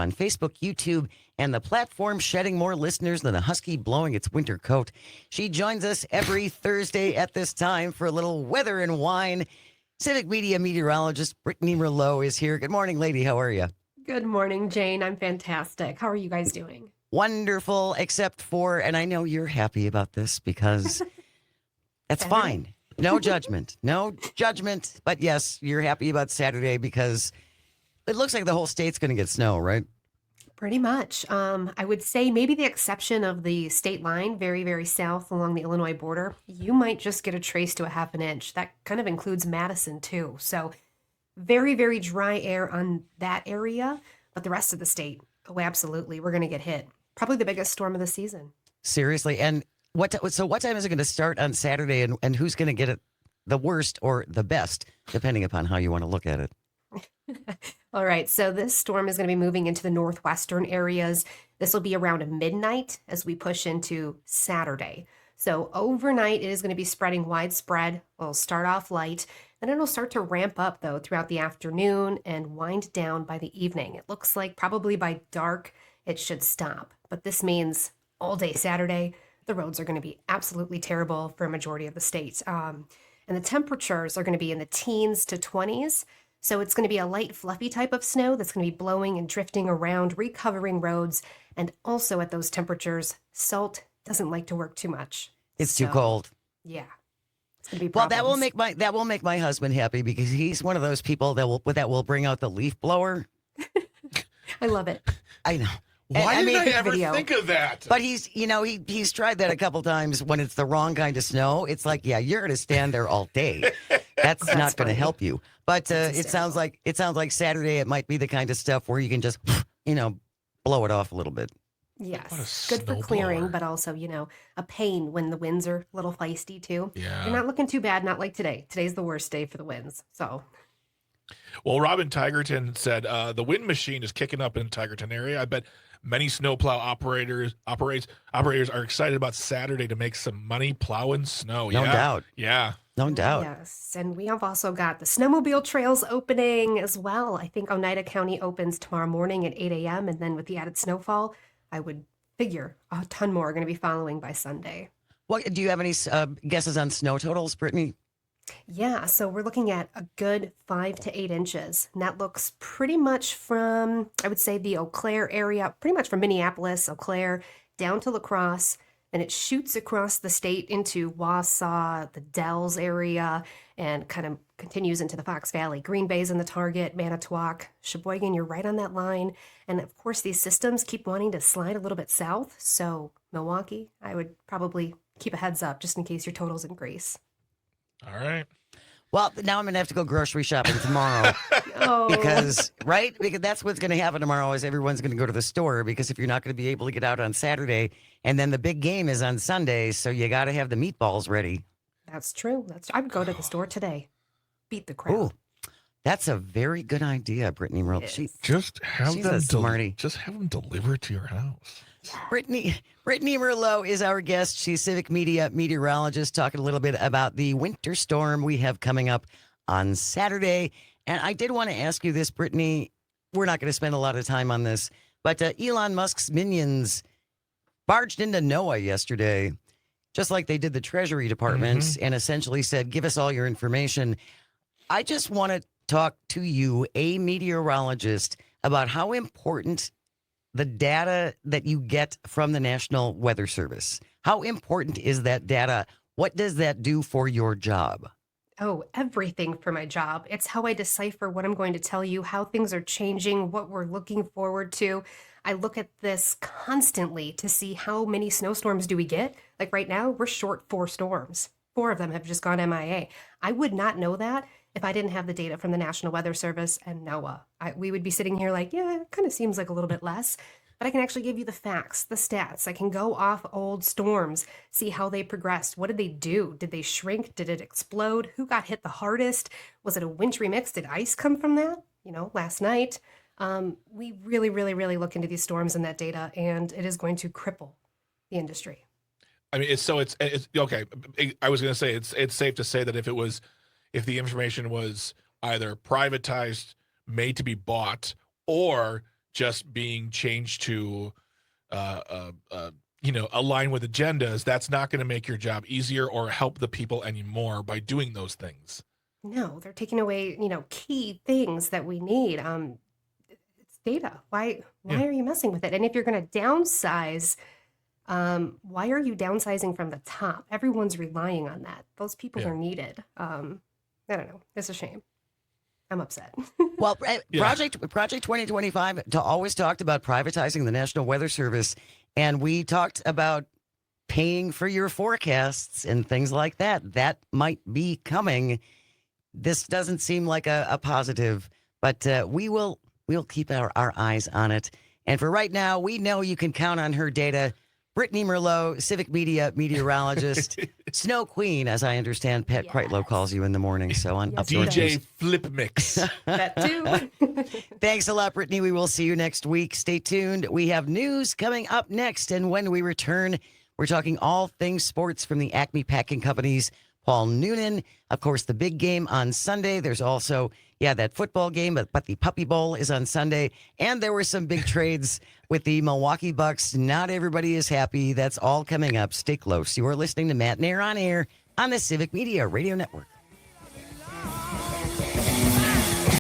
on Facebook, YouTube, and the platform shedding more listeners than a husky blowing its winter coat. She joins us every Thursday at this time for a little weather and wine. Civic Media meteorologist Brittany Merlot is here. Good morning, lady. How are you? Good morning, Jane. I'm fantastic. How are you guys doing? Wonderful, except for, and I know you're happy about this because that's Saturday? fine. No judgment. No judgment. But yes, you're happy about Saturday because it looks like the whole state's going to get snow, right? Pretty much. I would say maybe the exception of the state line, very, very south along the Illinois border, you might just get a trace to a half an inch. That kind of includes Madison too. So very, very dry air on that area, but the rest of the state, oh, absolutely, we're going to get hit. Probably the biggest storm of the season. Seriously. And so what time is it going to start on Saturday and who's going to get it the worst or the best, depending upon how you want to look at it? All right, so this storm is going to be moving into the northwestern areas. This will be around midnight as we push into Saturday. So overnight, it is going to be spreading widespread. It'll start off light, then it'll start to ramp up, though, throughout the afternoon and wind down by the evening. It looks like probably by dark, it should stop. But this means all day Saturday, the roads are going to be absolutely terrible for a majority of the state. And the temperatures are going to be in the teens to 20s. So it's going to be a light, fluffy type of snow that's going to be blowing and drifting around, recovering roads. And also at those temperatures, salt doesn't like to work too much. It's too cold. Yeah. It's going to be Well, problems. that will make my husband happy because he's one of those people that will bring out the leaf blower. I love it. I know. Why did I ever video. think of that? But he's tried that a couple times when it's the wrong kind of snow. It's like, yeah, you're going to stand there all day. That's not going to funny. help you. But That's it sounds like Saturday it might be the kind of stuff where you can just blow it off a little bit. Yes. What a Good for snowblower. clearing, but also, a pain when the winds are a little feisty too. Yeah. You're not looking too bad, not like today. Today's the worst day for the winds. So Well, Robin Tigerton said the wind machine is kicking up in the Tigerton area. I bet many snowplow operators are excited about Saturday to make some money plowing snow. No Yeah. doubt. Yeah. No doubt. yes, and we have also got the snowmobile trails opening as well. I think Oneida County opens tomorrow morning at 8 a.m. And then with the added snowfall, I would figure a ton more are going to be following by Sunday. What do you have any guesses on snow totals, Brittany? Yeah, so we're looking at a good 5 to 8 inches. And that looks pretty much from, I would say, the Eau Claire area, pretty much from Minneapolis, Eau Claire, down to La Crosse. And it shoots across the state into Wausau, the Dells area, and kind of continues into the Fox Valley. Green Bay's in the target, Manitowoc, Sheboygan, you're right on that line. And of course, these systems keep wanting to slide a little bit south. So Milwaukee, I would probably keep a heads up just in case your total's increase. All right. Well, now I'm going to have to go grocery shopping tomorrow Oh, because that's what's going to happen tomorrow is everyone's going to go to the store because if you're not going to be able to get out on Saturday and then the big game is on Sunday, so you got to have the meatballs ready. that's true. I would go to the store today. Beat the crowd. Ooh, that's a very good idea, Brittany Merle. It She, is. Just have She's a them smarty. just have them delivered to your house. Brittany Merlot is our guest. She's Civic Media meteorologist talking a little bit about the winter storm we have coming up on Saturday. And I did want to ask you this, Brittany. We're not going to spend a lot of time on this, but Elon Musk's minions barged into NOAA yesterday, just like they did the Treasury Department, and essentially said, give us all your information. I just want to talk to you, a meteorologist, about how important the data that you get from the National Weather Service. How important is that data? What does that do for your job? Oh, everything for my job. It's how I decipher what I'm going to tell you, how things are changing, what we're looking forward to. I look at this constantly to see how many snowstorms do we get. Like right now, we're short 4 storms. 4 of them have just gone MIA. I would not know that if I didn't have the data from the National Weather Service and NOAA. We would be sitting here like, yeah, it kind of seems like a little bit less. But I can actually give you the facts, the stats. I can go off old storms, see how they progressed. What did they do? Did they shrink? Did it explode? Who got hit the hardest? Was it a wintry mix? Did ice come from that? Last night. We really, really, really look into these storms and that data, and it is going to cripple the industry. I mean, it's okay. I was going to say it's safe to say that if the information was either privatized, made to be bought, or just being changed to, align with agendas. That's not going to make your job easier or help the people anymore by doing those things. No, they're taking away, key things that we need. It's data. Why Yeah. are you messing with it? And if you're going to downsize, why are you downsizing from the top? Everyone's relying on that. Those people Yeah. are needed. I don't know. It's a shame. I'm upset. Well, Yeah. Project 2025 always talked about privatizing the National Weather Service, and we talked about paying for your forecasts and things like that. That might be coming. This doesn't seem like a positive, but we'll keep our eyes on it. And for right now, we know you can count on her data. Brittany Merlot, Civic Media meteorologist, Snow Queen, as I understand, Pat Kreitlow Yes. calls you in the morning. So on Yes, Updoor he News. DJ Flip Mix. That too. Thanks a lot, Brittany. We will see you next week. Stay tuned. We have news coming up next. And when we return, we're talking all things sports from the Acme Packing Company's Paul Noonan. Of course, the big game on Sunday. There's also, that football game, but the Puppy Bowl is on Sunday. And there were some big trades with the Milwaukee Bucks. Not everybody is happy. That's all coming up. Stay close. You are listening to Matt Nair on Air on the Civic Media Radio Network.